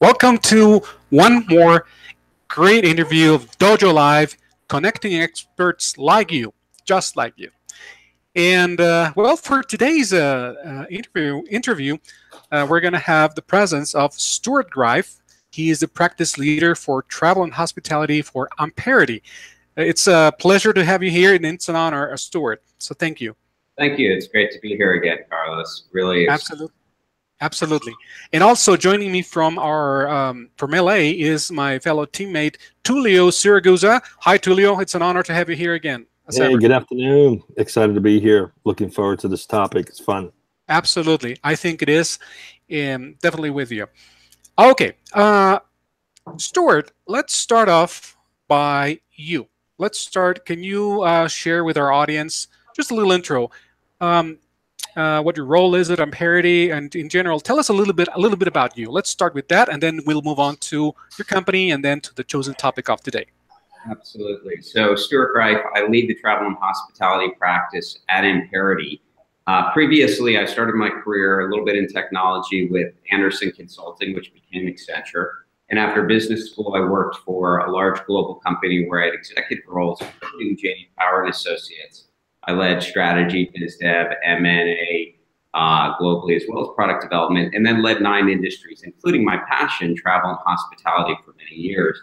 Welcome to one more great interview of Dojo Live, connecting experts like you, just like you. And well, for today's interview, we're going to have the presence of Stuart Greif. He is the practice leader for travel and hospitality for Amperity. It's a pleasure to have you here, and it's an honor, Stuart. So thank you. Thank you. It's great to be here again, Carlos. Really. Absolutely. Absolutely. And also joining me from from LA is my fellow teammate, Tulio Siragusa. Hi, Tulio. It's an honor to have you here again. Hey, good afternoon. Excited to be here. Looking forward to this topic. It's fun. Absolutely. I think it is. Definitely with you. Okay. Stuart, let's start off by you. Let's start. Can you share with our audience just a little intro? What your role is at Amperity, and in general, tell us a little bit about you. Let's start with that, and then we'll move on to your company, and then to the chosen topic of today. Absolutely. So, Stuart Greif, I lead the travel and hospitality practice at Amperity. Previously, I started my career a little bit in technology with Anderson Consulting, which became Accenture. And after business school, I worked for a large global company where I had executive roles, including J.D. Power and Associates. I led strategy, biz dev, M&A globally, as well as product development, and then led 9 industries, including my passion, travel and hospitality, for many years.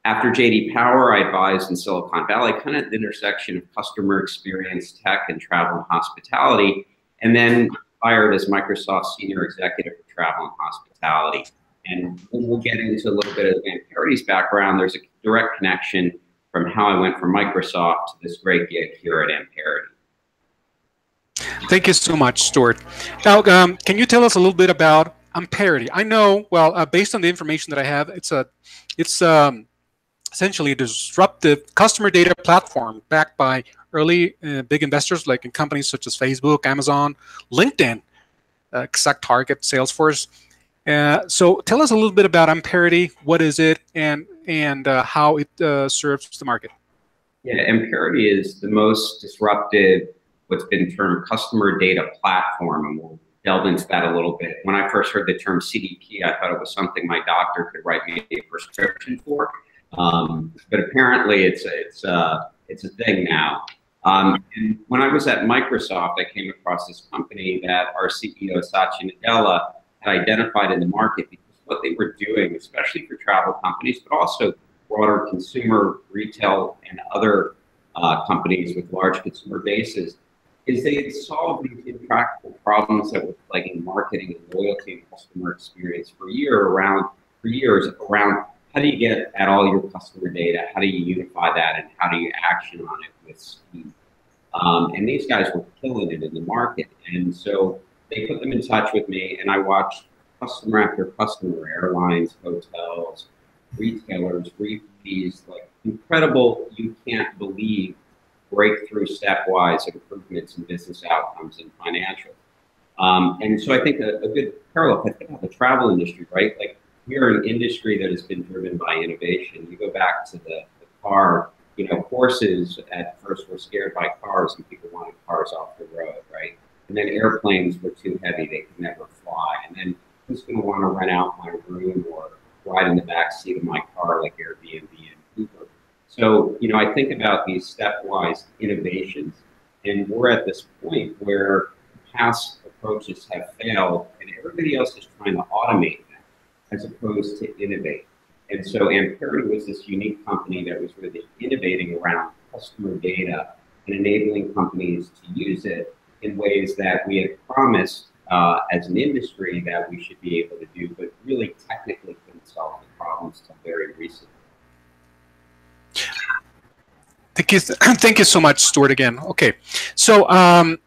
After J.D. Power, I advised in Silicon Valley, kind of at the intersection of customer experience, tech, and travel and hospitality, and then hired as Microsoft Senior Executive for Travel and Hospitality. And we'll get into a little bit of Amperity's background. There's a direct connection from how I went from Microsoft to this great gig here at Amperity. Thank you so much, Stuart. Now, can you tell us a little bit about Amperity? I know, well, based on the information that I have, it's essentially a disruptive customer data platform backed by early big investors like in companies such as Facebook, Amazon, LinkedIn, ExactTarget, Salesforce. So tell us a little bit about Amperity. What is it, and how it serves the market? Yeah, Amperity is the most disruptive, what's been termed customer data platform, and we'll delve into that a little bit. When I first heard the term CDP, I thought it was something my doctor could write me a prescription for, but apparently it's a thing now. And when I was at Microsoft, I came across this company that our CEO Satya Nadella had identified in the market, because what they were doing, especially for travel companies, but also broader consumer, retail, and other companies with large consumer bases, is they had solved these intractable problems that were plaguing marketing and loyalty and customer experience for years around how do you get at all your customer data, how do you unify that, and how do you action on it with speed. And these guys were killing it in the market, and so they put them in touch with me, and I watched customer after customer, airlines, hotels, retailers, reap these like incredible, you can't believe, breakthrough stepwise improvements in business outcomes and financial. And so I think a good parallel, I think about the travel industry, right? Like, we're an industry that has been driven by innovation. You go back to the car, you know, horses at first were scared by cars and people wanted cars off the road, right? And then airplanes were too heavy, they could never fly. And then who's going to want to rent out my room or ride in the back seat of my car like Airbnb and Uber? So, you know, I think about these stepwise innovations, and we're at this point where past approaches have failed and everybody else is trying to automate them as opposed to innovate. And so Amperity was this unique company that was really innovating around customer data and enabling companies to use it in ways that we had promised as an industry that we should be able to do, but really technically couldn't solve the problems until very recently. Thank you so much, Stuart, again. Okay, so I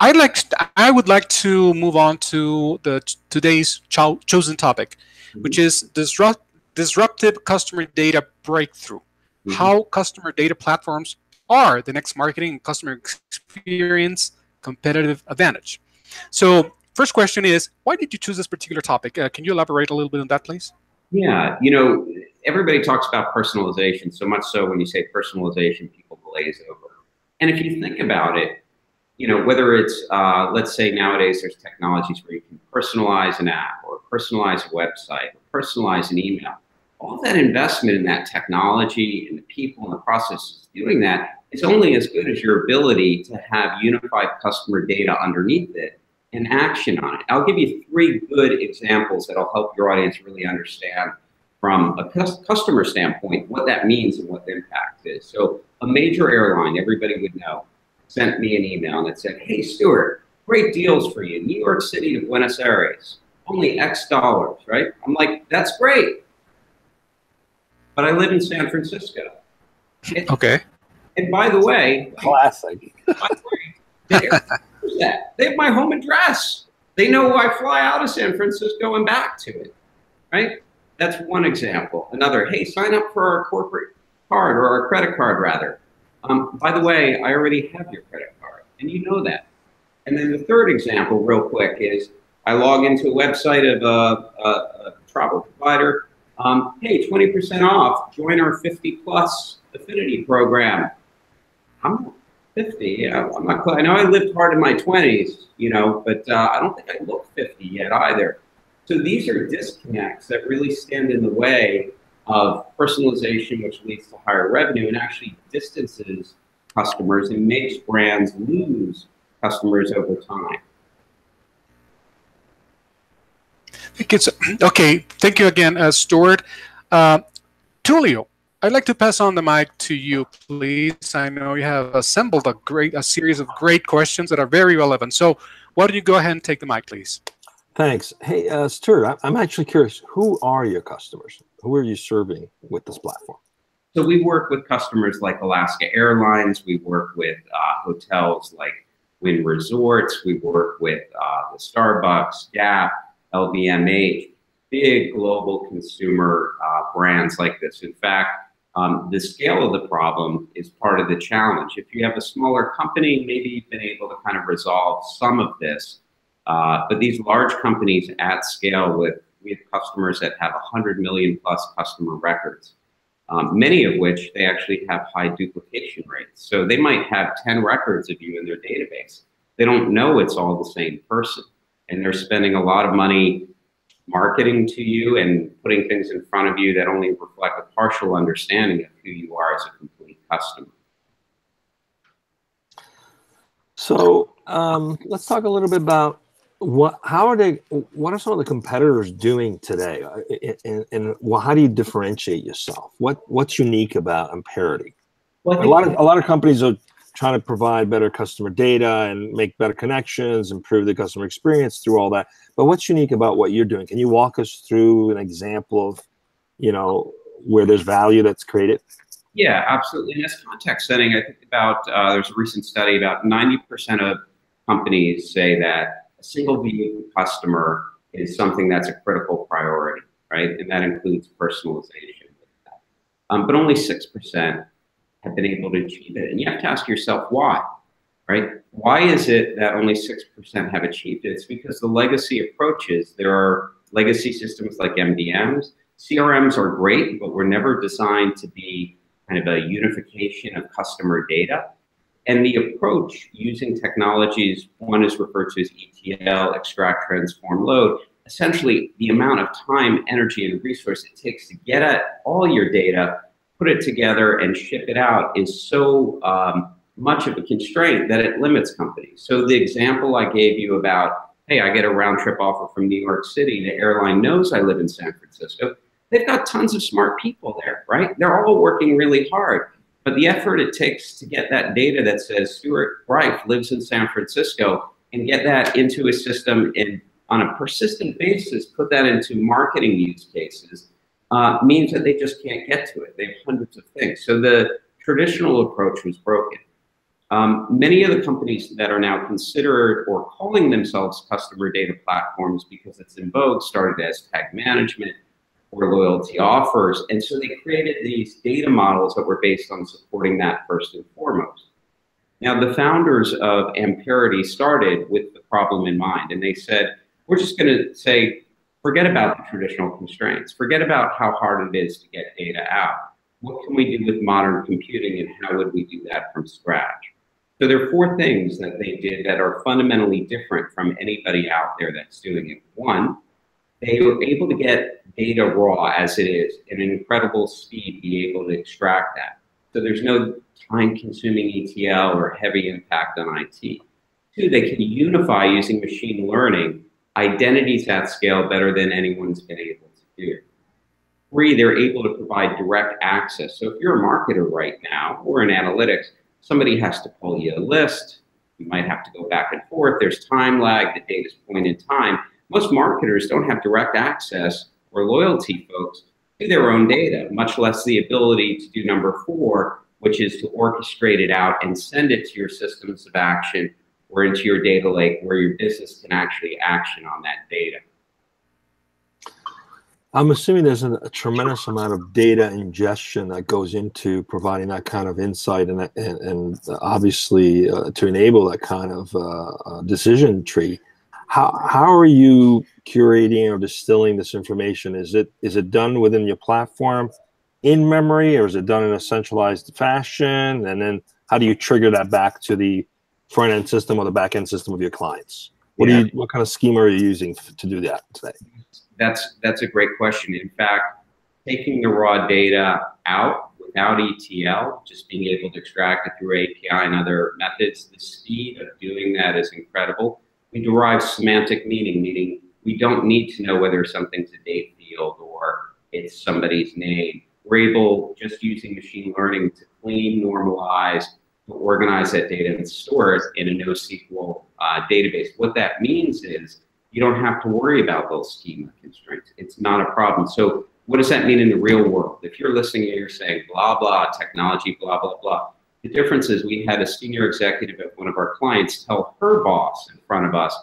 would like to move on to today's chosen topic, which is disruptive customer data breakthrough. How customer data platforms are the next marketing and customer experience competitive advantage. So first question is, why did you choose this particular topic? Can you elaborate a little bit on that, please? Yeah, you know, everybody talks about personalization, so much so when you say personalization, people glaze over. And if you think about it, you know, whether it's, let's say nowadays there's technologies where you can personalize an app or personalize a website, or personalize an email, all that investment in that technology and the people and the processes doing that is only as good as your ability to have unified customer data underneath it and action on it. I'll give you 3 good examples that'll help your audience really understand from a customer standpoint what that means and what the impact is. So a major airline, everybody would know, sent me an email and it said, hey, Stuart, great deals for you. New York City to Buenos Aires, only X dollars, right? I'm like, that's great. But I live in San Francisco. Okay. And by the way, classic. They have my home address. They know I fly out of San Francisco and back to it, right? That's one example. Another, hey, sign up for our corporate card or our credit card rather. By the way, I already have your credit card and you know that. And then the third example real quick is I log into a website of a travel provider. Hey, 20% off, join our 50+ affinity program. I'm 50, yeah, I'm not close. I know I lived hard in my 20s, you know, but I don't think I look 50 yet either. So these are disconnects that really stand in the way of personalization, which leads to higher revenue and actually distances customers and makes brands lose customers over time. I think it's okay. Thank you again, Stuart. Tulio, I'd like to pass on the mic to you, please. I know you have assembled a series of great questions that are very relevant. So why don't you go ahead and take the mic, please? Thanks. Hey, Stuart, I'm actually curious, who are your customers? Who are you serving with this platform? So we work with customers like Alaska Airlines. We work with hotels like Wynn Resorts. We work with the Starbucks, Gap, LVMH, big global consumer brands like this. In fact, the scale of the problem is part of the challenge. If you have a smaller company, maybe you've been able to kind of resolve some of this. But these large companies at scale we have customers that have 100 million+ customer records, many of which they actually have high duplication rates. So they might have 10 records of you in their database. They don't know it's all the same person. And they're spending a lot of money marketing to you and putting things in front of you that only reflect a partial understanding of who you are as a complete customer. So let's talk a little bit about what are some of the competitors doing today, and how do you differentiate yourself? What's unique about Amperity? Well, a lot of companies are trying to provide better customer data and make better connections, improve the customer experience through all that. But what's unique about what you're doing? Can you walk us through an example of, you know, where there's value that's created? Yeah, absolutely. In this context setting, I think about there's a recent study about 90% of companies say that a single view of the customer is something that's a critical priority, right? And that includes personalization. But only 6% have been able to achieve it. And you have to ask yourself why, right? Why is it that only 6% have achieved it? It's because the legacy approaches, there are legacy systems like MDMs. CRMs are great, but were never designed to be kind of a unification of customer data. And the approach using technologies, one is referred to as ETL, extract, transform, load. Essentially, the amount of time, energy, and resource it takes to get at all your data, put it together, and ship it out is so much of a constraint that it limits companies. So the example I gave you about, hey, I get a round trip offer from New York City, the airline knows I live in San Francisco. They've got tons of smart people there, right? They're all working really hard. But the effort it takes to get that data that says Stuart Greif lives in San Francisco and get that into a system and on a persistent basis, put that into marketing use cases means that they just can't get to it. They have hundreds of things. So the traditional approach was broken. Many of the companies that are now considered or calling themselves customer data platforms because it's in vogue started as tag management or loyalty offers. And so they created these data models that were based on supporting that first and foremost. Now, the founders of Amperity started with the problem in mind, and they said, we're just going to say, forget about the traditional constraints. Forget about how hard it is to get data out. What can we do with modern computing, and how would we do that from scratch? So there are 4 things that they did that are fundamentally different from anybody out there that's doing it. One, they were able to get data raw as it is in an incredible speed, be able to extract that. So there's no time-consuming ETL or heavy impact on IT. Two, they can unify using machine learning identities at scale better than anyone's been able to do. Three, they're able to provide direct access. So if you're a marketer right now or in analytics, somebody has to pull you a list. You might have to go back and forth. There's time lag. The data's point in time. Most marketers don't have direct access, or loyalty folks, to their own data, much less the ability to do number four, which is to orchestrate it out and send it to your systems of action or into your data lake where your business can actually action on that data. I'm assuming there's a tremendous amount of data ingestion that goes into providing that kind of insight and obviously to enable that kind of decision tree. How are you curating or distilling this information? Is it done within your platform in memory, or is it done in a centralized fashion? And then how do you trigger that back to the front end system or the back end system of your clients? What kind of schema are you using to do that today? That's a great question. In fact, taking the raw data out without ETL, just being able to extract it through API and other methods, the speed of doing that is incredible. We derive semantic meaning, meaning we don't need to know whether something's a date field or it's somebody's name. We're able, just using machine learning, to clean, normalize, to organize that data and store it in a NoSQL database. What that means is you don't have to worry about those schema constraints. It's not a problem. So what does that mean in the real world? If you're listening and you're saying, blah, blah, technology, blah, blah, blah, the difference is we had a senior executive at one of our clients tell her boss in front of us,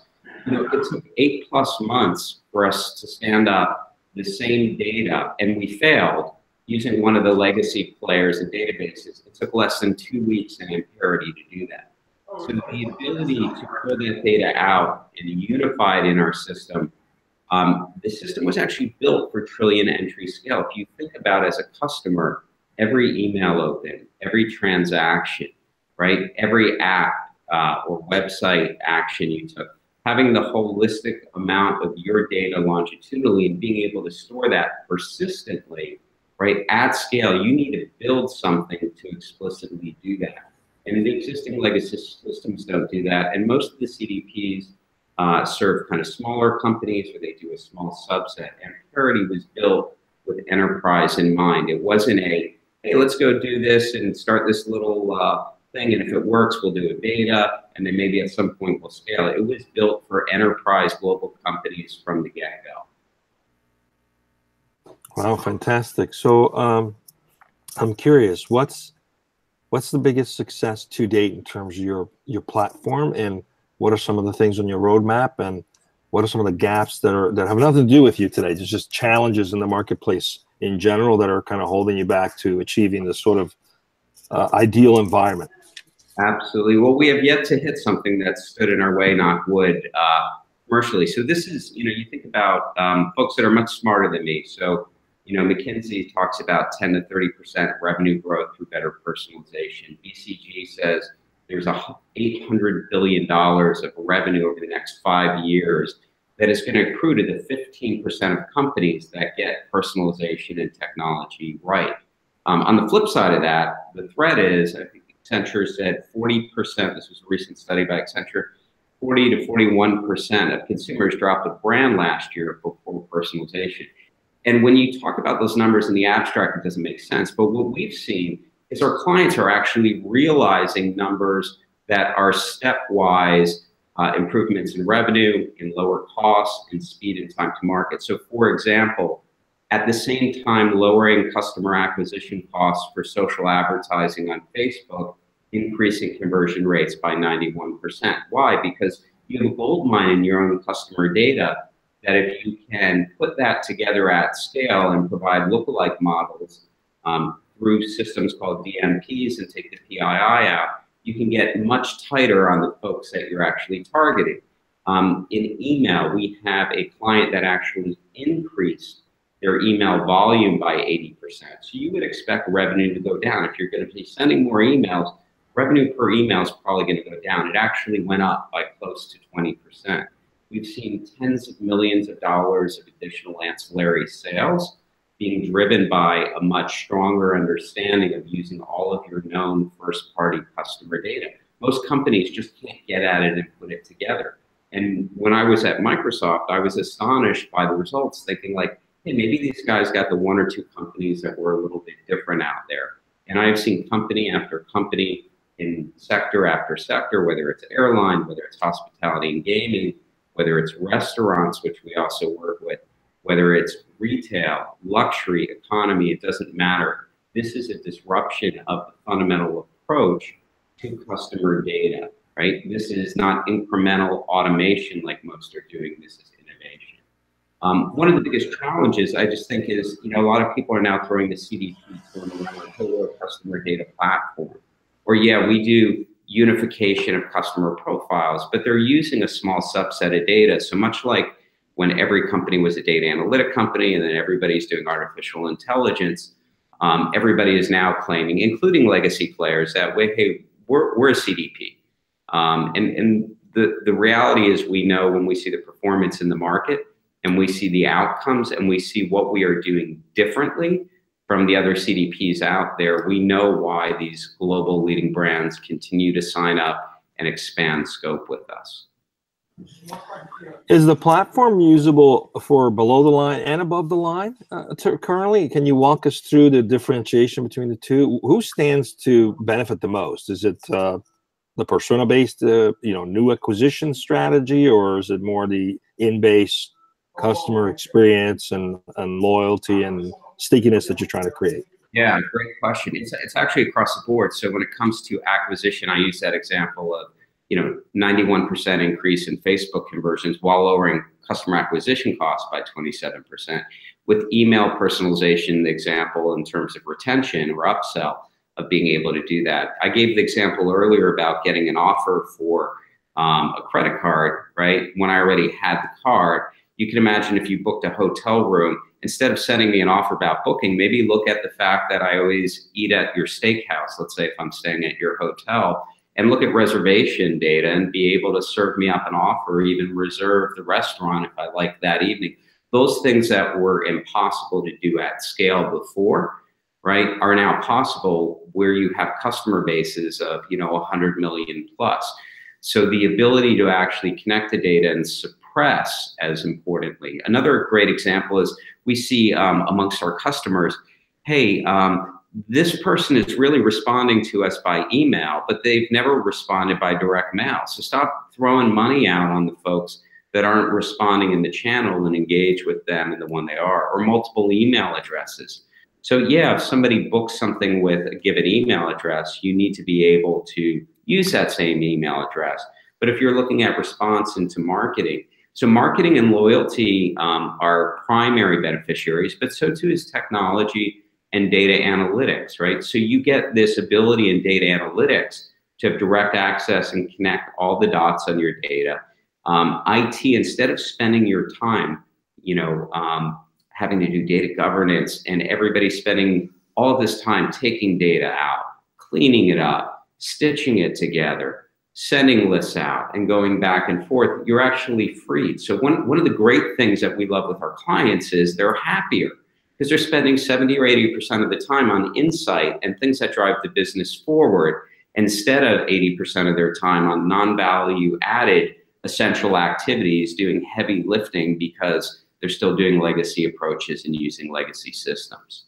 you know, it took 8+ months for us to stand up the same data, and we failed using one of the legacy players and databases. It took less than 2 weeks in Amperity to do that. So the ability to pull that data out and unify it in our system, the system was actually built for trillion entry scale. If you think about as a customer, every email open, every transaction, right? Every app or website action you took, having the holistic amount of your data longitudinally and being able to store that persistently, right? At scale, you need to build something to explicitly do that. And the existing legacy systems don't do that. And most of the CDPs serve kind of smaller companies where they do a small subset. And Amperity was built with enterprise in mind. It wasn't a, hey, let's go do this and start this little thing, and if it works, we'll do a beta, and then maybe at some point we'll scale it. It was built for enterprise global companies from the get-go. Wow, fantastic. So I'm curious, what's the biggest success to date in terms of your platform, and what are some of the things on your roadmap, and what are some of the gaps that have nothing to do with you today? There's just challenges in the marketplace in general that are kind of holding you back to achieving this sort of ideal environment. Absolutely. Well, we have yet to hit something that stood in our way, knock wood, commercially. So this is, you know, you think about folks that are much smarter than me. So, you know, McKinsey talks about 10 to 30% revenue growth through better personalization. BCG says there's $800 billion of revenue over the next 5 years that is going to accrue to the 15% of companies that get personalization and technology right. On the flip side of that, the threat is, I think Accenture said 40%, this was a recent study by Accenture, 40 to 41% of consumers dropped a brand last year for poor personalization. And when you talk about those numbers in the abstract, it doesn't make sense. But what we've seen is our clients are actually realizing numbers that are stepwise improvements in revenue, in lower costs, in speed and time to market. So for example, at the same time lowering customer acquisition costs for social advertising on Facebook, increasing conversion rates by 91%. Why? Because you have a gold mine in your own customer data that if you can put that together at scale and provide lookalike models through systems called DMPs and take the PII out, you can get much tighter on the folks that you're actually targeting. In email, we have a client that actually increased their email volume by 80%. So you would expect revenue to go down. If you're going to be sending more emails, revenue per email is probably going to go down. It actually went up by close to 20%. we've seen tens of millions of dollars of additional ancillary sales being driven by a much stronger understanding of using all of your known first-party customer data. Most companies just can't get at it and put it together. And when I was at Microsoft, I was astonished by the results, thinking like, hey, maybe these guys got the one or two companies that were a little bit different out there. And I've seen company after company in sector after sector, whether it's airline, whether it's hospitality and gaming, whether it's restaurants, which we also work with, whether it's retail, luxury, economy, it doesn't matter. This is a disruption of the fundamental approach to customer data, right? This is not incremental automation like most are doing. This is innovation. One of the biggest challenges I just think is, a lot of people are now throwing the CDP term around, a customer data platform. Or yeah, we do unification of customer profiles, but they're using a small subset of data. So much like when every company was a data analytic company and then everybody's doing artificial intelligence, everybody is now claiming, including legacy players, that hey, we're a CDP. And the reality is we know when we see the performance in the market and we see the outcomes and we see what we are doing differently from the other CDPs out there, we know why these global leading brands continue to sign up and expand scope with us. Is the platform usable for below the line and above the line currently? Can you walk us through the differentiation between the two? Who stands to benefit the most? Is it the persona-based, new acquisition strategy, or is it more the in-base customer experience and loyalty and stickiness that you're trying to create? Yeah, great question. It's actually across the board. So when it comes to acquisition, I use that example of 91% increase in Facebook conversions while lowering customer acquisition costs by 27%. With email personalization, the example in terms of retention or upsell of being able to do that. I gave the example earlier about getting an offer for a credit card, right? When I already had the card, you can imagine if you booked a hotel room, instead of sending me an offer about booking, maybe look at the fact that I always eat at your steakhouse, let's say if I'm staying at your hotel, and look at reservation data and be able to serve me up an offer, or even reserve the restaurant if I like that evening. Those things that were impossible to do at scale before, right, are now possible where you have customer bases of 100 million plus. So the ability to actually connect the data and suppress, as importantly. Another great example is we see amongst our customers, hey, this person is really responding to us by email, but they've never responded by direct mail. So stop throwing money out on the folks that aren't responding in the channel and engage with them in the one they are, or multiple email addresses. So yeah, if somebody books something with a given email address, you need to be able to use that same email address. But if you're looking at response into marketing, so marketing and loyalty are primary beneficiaries, but so too is technology and data analytics, right? So you get this ability in data analytics to have direct access and connect all the dots on your data. IT, instead of spending your time, having to do data governance and everybody spending all this time taking data out, cleaning it up, stitching it together, sending lists out and going back and forth, you're actually freed. So one of the great things that we love with our clients is they're happier because they're spending 70 or 80% of the time on insight and things that drive the business forward instead of 80% of their time on non-value added essential activities, doing heavy lifting because they're still doing legacy approaches and using legacy systems.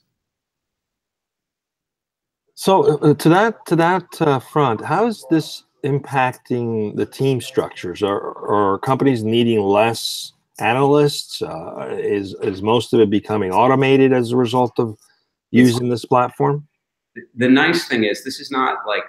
So to that front, how is this impacting the team structures? Are companies needing less analysts? Is most of it becoming automated as a result of using this platform? The nice thing is this is not like,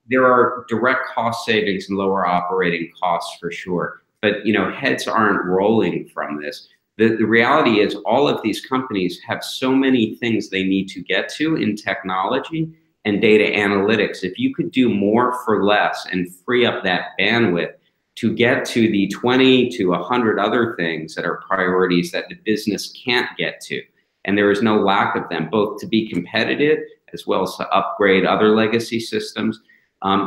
there are direct cost savings and lower operating costs for sure, but heads aren't rolling from this. The reality is all of these companies have so many things they need to get to in technology and data analytics. If you could do more for less and free up that bandwidth to get to the 20 to 100 other things that are priorities that the business can't get to, and there is no lack of them, both to be competitive as well as to upgrade other legacy systems.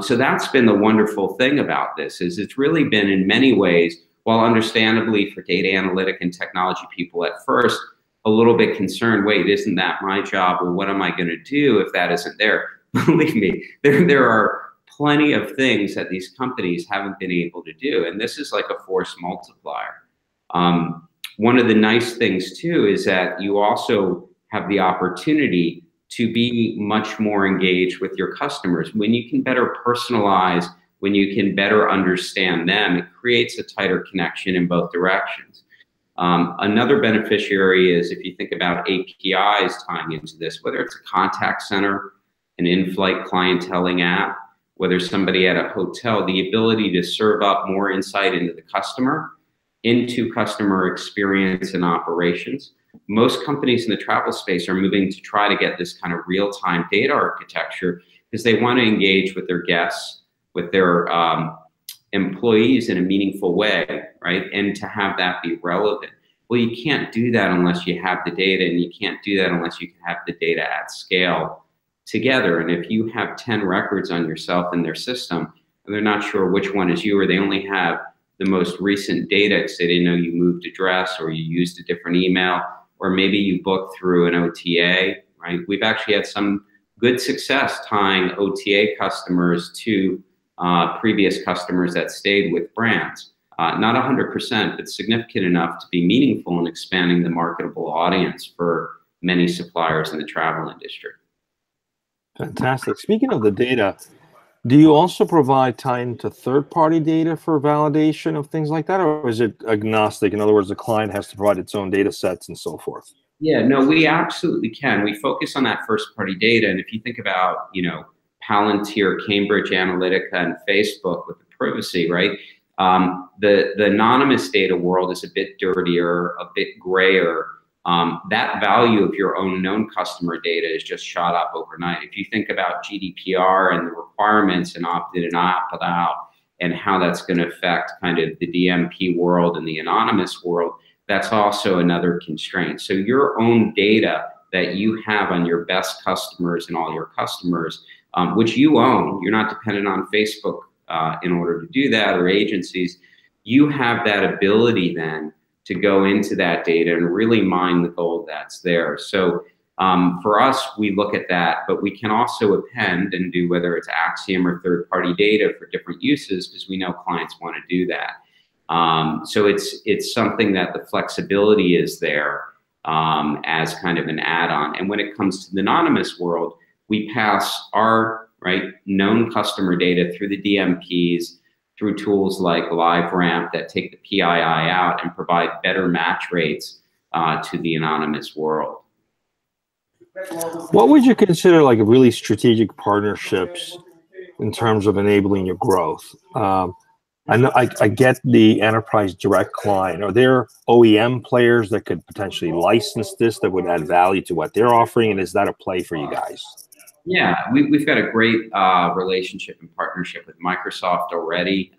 So that's been the wonderful thing about this, is it's really been in many ways while understandably for data analytic and technology people at first, a little bit concerned, wait, isn't that my job? Or what am I going to do if that isn't there? Believe me, there are plenty of things that these companies haven't been able to do. And this is like a force multiplier. One of the nice things too is that you also have the opportunity to be much more engaged with your customers. When you can better personalize, when you can better understand them, it creates a tighter connection in both directions. Another beneficiary is if you think about APIs tying into this, whether it's a contact center, an in-flight clienteling app, whether somebody at a hotel, the ability to serve up more insight into the customer, into customer experience and operations. Most companies in the travel space are moving to try to get this kind of real-time data architecture because they want to engage with their guests, with their employees in a meaningful way, right? And to have that be relevant. Well, you can't do that unless you have the data, and you can't do that unless you can have the data at scale together. And if you have 10 records on yourself in their system, and they're not sure which one is you, or they only have the most recent data because they didn't know you moved address or you used a different email, or maybe you booked through an OTA, right? We've actually had some good success tying OTA customers to previous customers that stayed with brands. Not 100%, but significant enough to be meaningful in expanding the marketable audience for many suppliers in the travel industry. Fantastic. Speaking of the data, do you also provide time to third-party data for validation of things like that, or is it agnostic? In other words, the client has to provide its own data sets and so forth. Yeah, no, we absolutely can. We focus on that first-party data, and if you think about, you know, Palantir, Cambridge Analytica, and Facebook with the privacy, right? The anonymous data world is a bit dirtier, a bit grayer. That value of your own known customer data is just shot up overnight. If you think about GDPR and the requirements and opt-in and opt-out and how that's going to affect kind of the DMP world and the anonymous world, that's also another constraint. So your own data that you have on your best customers and all your customers, which you own, you're not dependent on Facebook in order to do that, or agencies, you have that ability then to go into that data and really mine the gold that's there. So for us, we look at that, but we can also append and do whether it's Axiom or third-party data for different uses because we know clients want to do that. So it's something that the flexibility is there as kind of an add-on. And when it comes to the anonymous world, we pass our known customer data through the DMPs, through tools like LiveRamp that take the PII out and provide better match rates to the anonymous world. What would you consider like a really strategic partnerships in terms of enabling your growth? I know I get the enterprise direct client. Are there OEM players that could potentially license this that would add value to what they're offering? And is that a play for you guys? Yeah, we've got a great relationship and partnership with Microsoft already.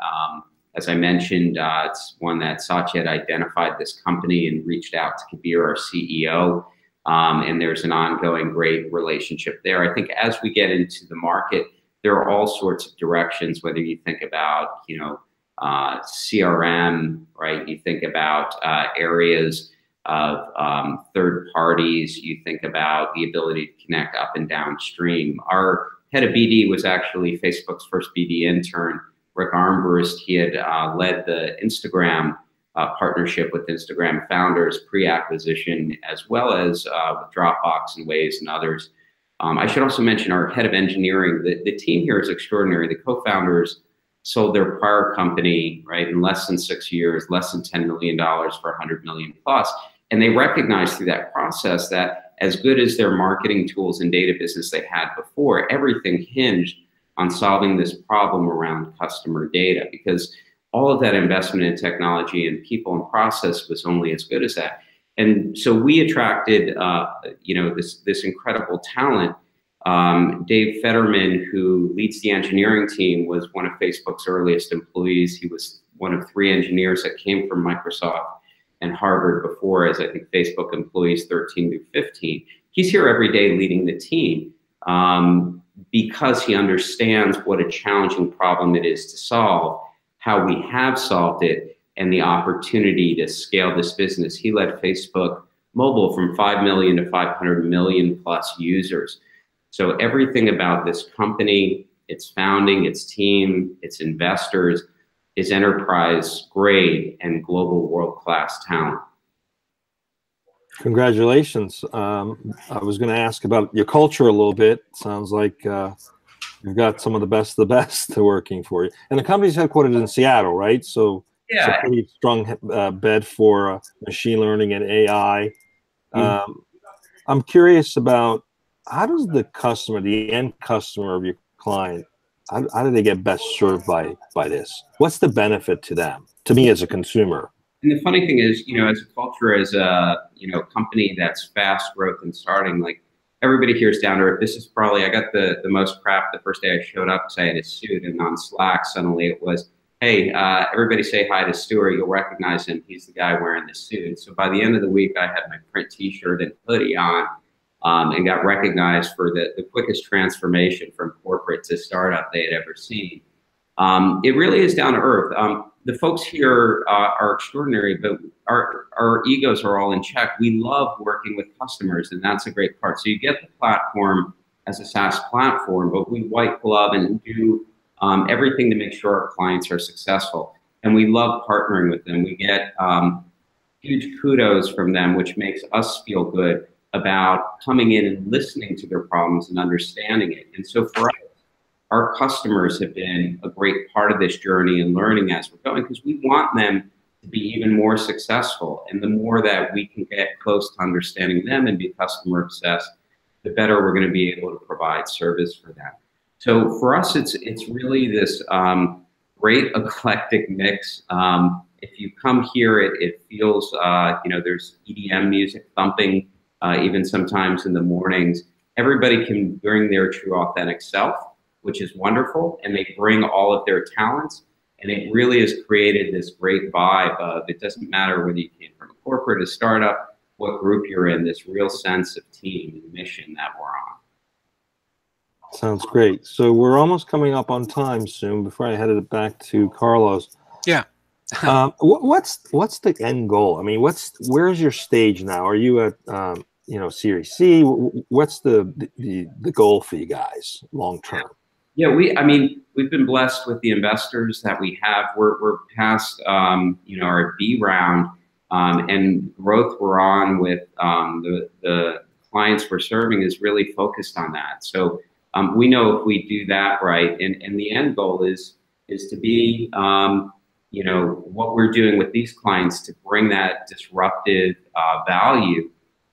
As I mentioned, it's one that Satya had identified this company and reached out to Kabir, our CEO, and there's an ongoing great relationship there. I think as we get into the market, there are all sorts of directions, whether you think about, you know, CRM, right? You think about areas of third parties, you think about the ability to connect up and downstream. Our head of BD was actually Facebook's first BD intern, Rick Armbrust. He had led the Instagram partnership with Instagram founders pre-acquisition, as well as with Dropbox and Waze and others. I should also mention our head of engineering. The team here is extraordinary. The co-founders sold their prior company, right, in less than 6 years, less than $10 million for $100 million plus. And they recognized through that process that as good as their marketing tools and data business they had before, everything hinged on solving this problem around customer data, because all of that investment in technology and people and process was only as good as that. And so we attracted, you know, this incredible talent. Dave Fetterman, who leads the engineering team, was one of Facebook's earliest employees. He was one of 3 engineers that came from Microsoft and Harvard before, as I think Facebook employees 13 through 15. He's here every day leading the team because he understands what a challenging problem it is to solve, how we have solved it, and the opportunity to scale this business. He led Facebook Mobile from 5 million to 500 million plus users. So everything about this company, its founding, its team, its investors, is enterprise grade and global world-class talent. Congratulations. I was going to ask about your culture a little bit. Sounds like you've got some of the best working for you. And the company's headquartered in Seattle, right? So yeah, it's a pretty strong bed for machine learning and AI. I'm curious about, how does the customer, the end customer of your client, how do they get best served by this? What's the benefit to them, to me as a consumer? And the funny thing is, as a culture, as a company that's fast growth and starting, like, everybody here is down to earth. This is probably, I got the most crap the first day I showed up because I had a suit, and on Slack suddenly it was, hey, everybody say hi to Stuart. You'll recognize him. He's the guy wearing the suit. So by the end of the week, I had my print T-shirt and hoodie on, and got recognized for the quickest transformation from corporate to startup they had ever seen. It really is down to earth. The folks here are extraordinary, but our egos are all in check. We love working with customers, and that's a great part. So you get the platform as a SaaS platform, but we white glove and do everything to make sure our clients are successful. And we love partnering with them. We get huge kudos from them, which makes us feel good about coming in and listening to their problems and understanding it. And so for us, our customers have been a great part of this journey and learning as we're going, because we want them to be even more successful. And the more that we can get close to understanding them and be customer obsessed, the better we're going to be able to provide service for them. So for us, it's really this great eclectic mix. If you come here, it feels, there's EDM music thumping, even sometimes in the mornings. Everybody can bring their true authentic self, which is wonderful, and they bring all of their talents, and it really has created this great vibe of, it doesn't matter whether you came from a corporate, a startup, what group you're in, this real sense of team and mission that we're on. Sounds great. So we're almost coming up on time soon before I headed it back to Carlos. Yeah. What's the end goal? I mean, where's your stage now? Are you at Series C? What's the goal for you guys long term? Yeah, we've been blessed with the investors that we have. We're past our B round, and growth we're on with the clients we're serving is really focused on that. So we know if we do that right, and the end goal is to be what we're doing with these clients to bring that disruptive value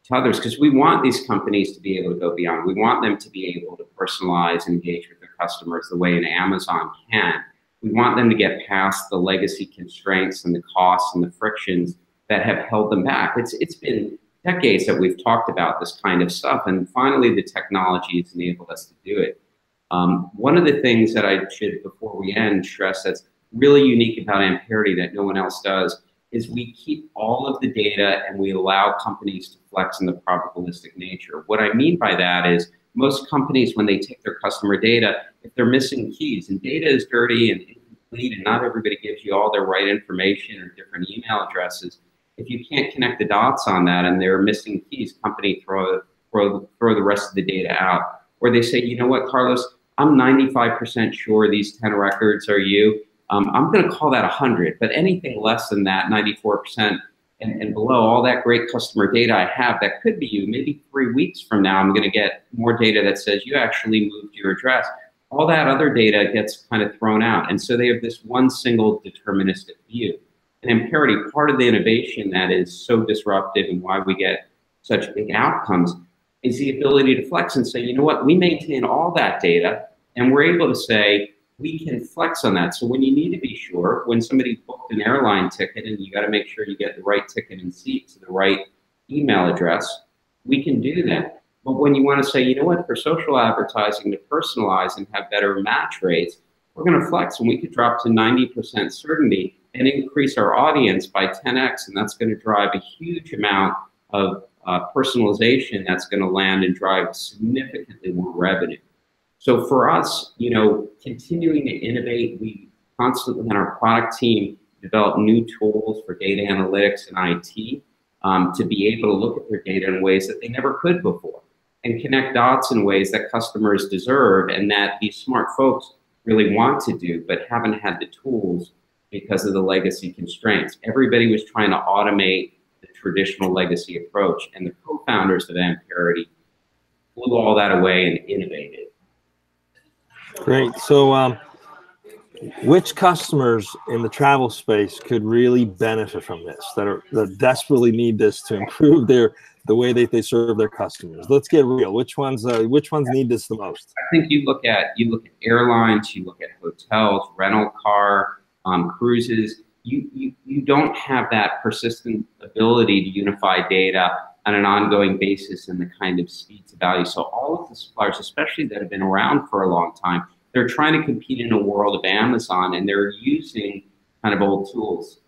to others, because we want these companies to be able to go beyond. We want them to be able to personalize and engage with their customers the way an Amazon can. We want them to get past the legacy constraints and the costs and the frictions that have held them back. It's been decades that we've talked about this kind of stuff, and finally the technology has enabled us to do it. One of the things that I should, before we end, stress that's really unique about Amperity that no one else does is we keep all of the data and we allow companies to flex in the probabilistic nature. What I mean by that is most companies, when they take their customer data, if they're missing keys, and data is dirty and incomplete and not everybody gives you all their right information or different email addresses, if you can't connect the dots on that and they're missing keys, company throw the rest of the data out. Or they say, you know what, Carlos, I'm 95% sure these 10 records are you. I'm going to call that 100, but anything less than that, 94% and below, all that great customer data I have, that could be you. Maybe 3 weeks from now, I'm going to get more data that says you actually moved your address. All that other data gets kind of thrown out. And so they have this one single deterministic view. And Amperity, part of the innovation that is so disruptive and why we get such big outcomes is the ability to flex and say, you know what, we maintain all that data, and we're able to say, we can flex on that. So when you need to be sure, when somebody booked an airline ticket and you got to make sure you get the right ticket and seat to the right email address, we can do that. But when you want to say, you know what, for social advertising to personalize and have better match rates, we're going to flex, and we could drop to 90% certainty and increase our audience by 10x, and that's going to drive a huge amount of personalization that's going to land and drive significantly more revenue. So for us, continuing to innovate, we constantly, and our product team develop new tools for data analytics and IT to be able to look at their data in ways that they never could before and connect dots in ways that customers deserve and that these smart folks really want to do but haven't had the tools because of the legacy constraints. Everybody was trying to automate the traditional legacy approach, and the co-founders of Amperity blew all that away and innovated. Great. So which customers in the travel space could really benefit from this, that desperately need this to improve the way that they serve their customers? Let's get real. Which ones need this the most? I think you look at airlines, you look at hotels, rental car, cruises. You don't have that persistent ability to unify data on an ongoing basis and the kind of speed to value. So all of the suppliers, especially that have been around for a long time, they're trying to compete in a world of Amazon, and they're using kind of old tools.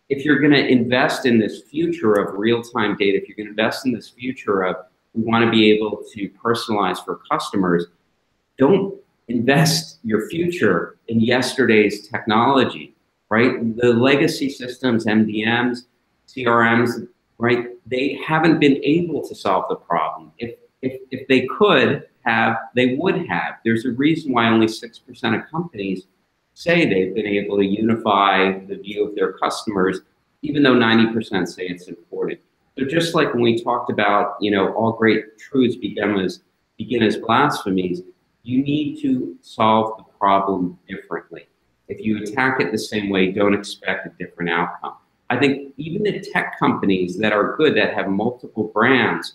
If you're going to invest in this future of real-time data, if you're going to invest in this future of we want to be able to personalize for customers, don't invest your future in yesterday's technology, right? The legacy systems, MDMs, CRMs, right? They haven't been able to solve the problem. If they could have, they would have. There's a reason why only 6% of companies say they've been able to unify the view of their customers, even though 90% say it's important. So just like when we talked about, all great truths begin as blasphemies, you need to solve the problem differently. If you attack it the same way, don't expect a different outcome. I think even the tech companies that are good, that have multiple brands,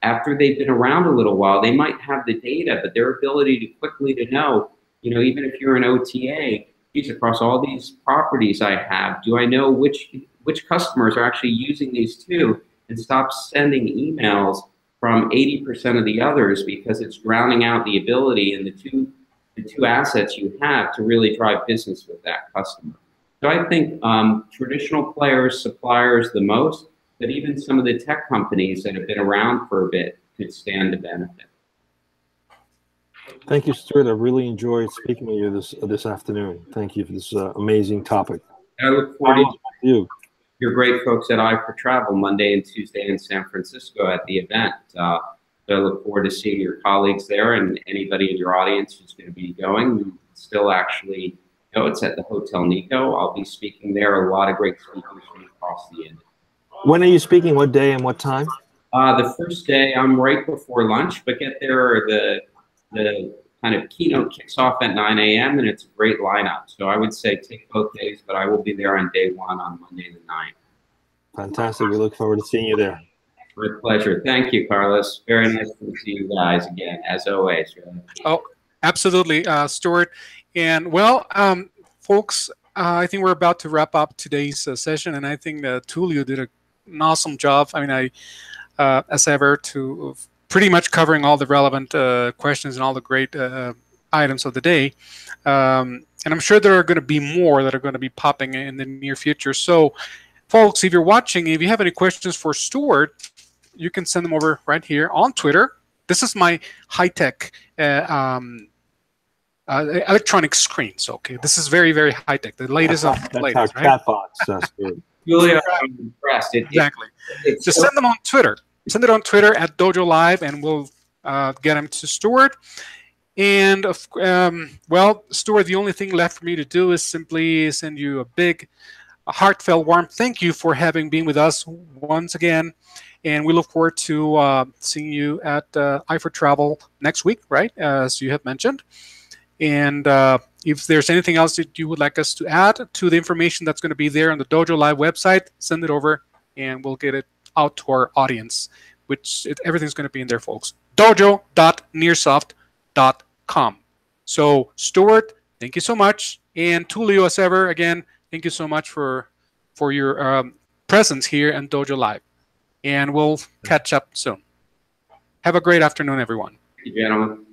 after they've been around a little while, they might have the data, but their ability to quickly to know, even if you're an OTA, geez, across all these properties I have, do I know which customers are actually using these too, and stop sending emails from 80% of the others because it's drowning out the ability in the two assets you have to really drive business with that customer. So I think traditional players, suppliers the most, but even some of the tech companies that have been around for a bit could stand to benefit. Thank you, Stuart. I really enjoyed speaking with you this afternoon. Thank you for this amazing topic. I look forward to you. Your great folks at i4Travel Monday and Tuesday in San Francisco at the event. So I look forward to seeing your colleagues there and anybody in your audience who's going to be going. Still actually go. It's at the Hotel Nico. I'll be speaking there. A lot of great speakers from across the industry. When are you speaking? What day and what time? The first day, I'm right before lunch, but get there. The kind of keynote kicks off at 9 a.m. and it's a great lineup. So I would say take both days, but I will be there on day one on Monday the 9th. Fantastic. We look forward to seeing you there. My pleasure. Thank you, Carlos. Very nice to see you guys again, as always. Really. Oh, absolutely, Stuart. And well, folks, I think we're about to wrap up today's session, and I think Tulio did an awesome job. I mean, as ever, to pretty much covering all the relevant questions and all the great items of the day. And I'm sure there are going to be more that are going to be popping in the near future. So, folks, if you're watching, if you have any questions for Stuart, you can send them over right here on Twitter. This is my high-tech electronic screen. So, okay, this is very, very high-tech. The latest of the latest, right? Chat box. That's good. Julia, I'm impressed. Exactly. Just send them on Twitter. Send it on Twitter at DojoLIVE, and we'll get them to Stuart. And, well, Stuart, the only thing left for me to do is simply send you a heartfelt, warm thank you for having been with us once again. And we look forward to seeing you at i4Travel next week, right, as you have mentioned. And if there's anything else that you would like us to add to the information that's going to be there on the DojoLIVE website, send it over, and we'll get it out to our audience, everything's going to be in there, folks. dojo.nearsoft.com. So, Stuart, thank you so much. And Tulio, as ever, again, thank you so much for your presence here on DojoLIVE. And we'll catch up soon. Have a great afternoon, everyone. Thank you, gentlemen.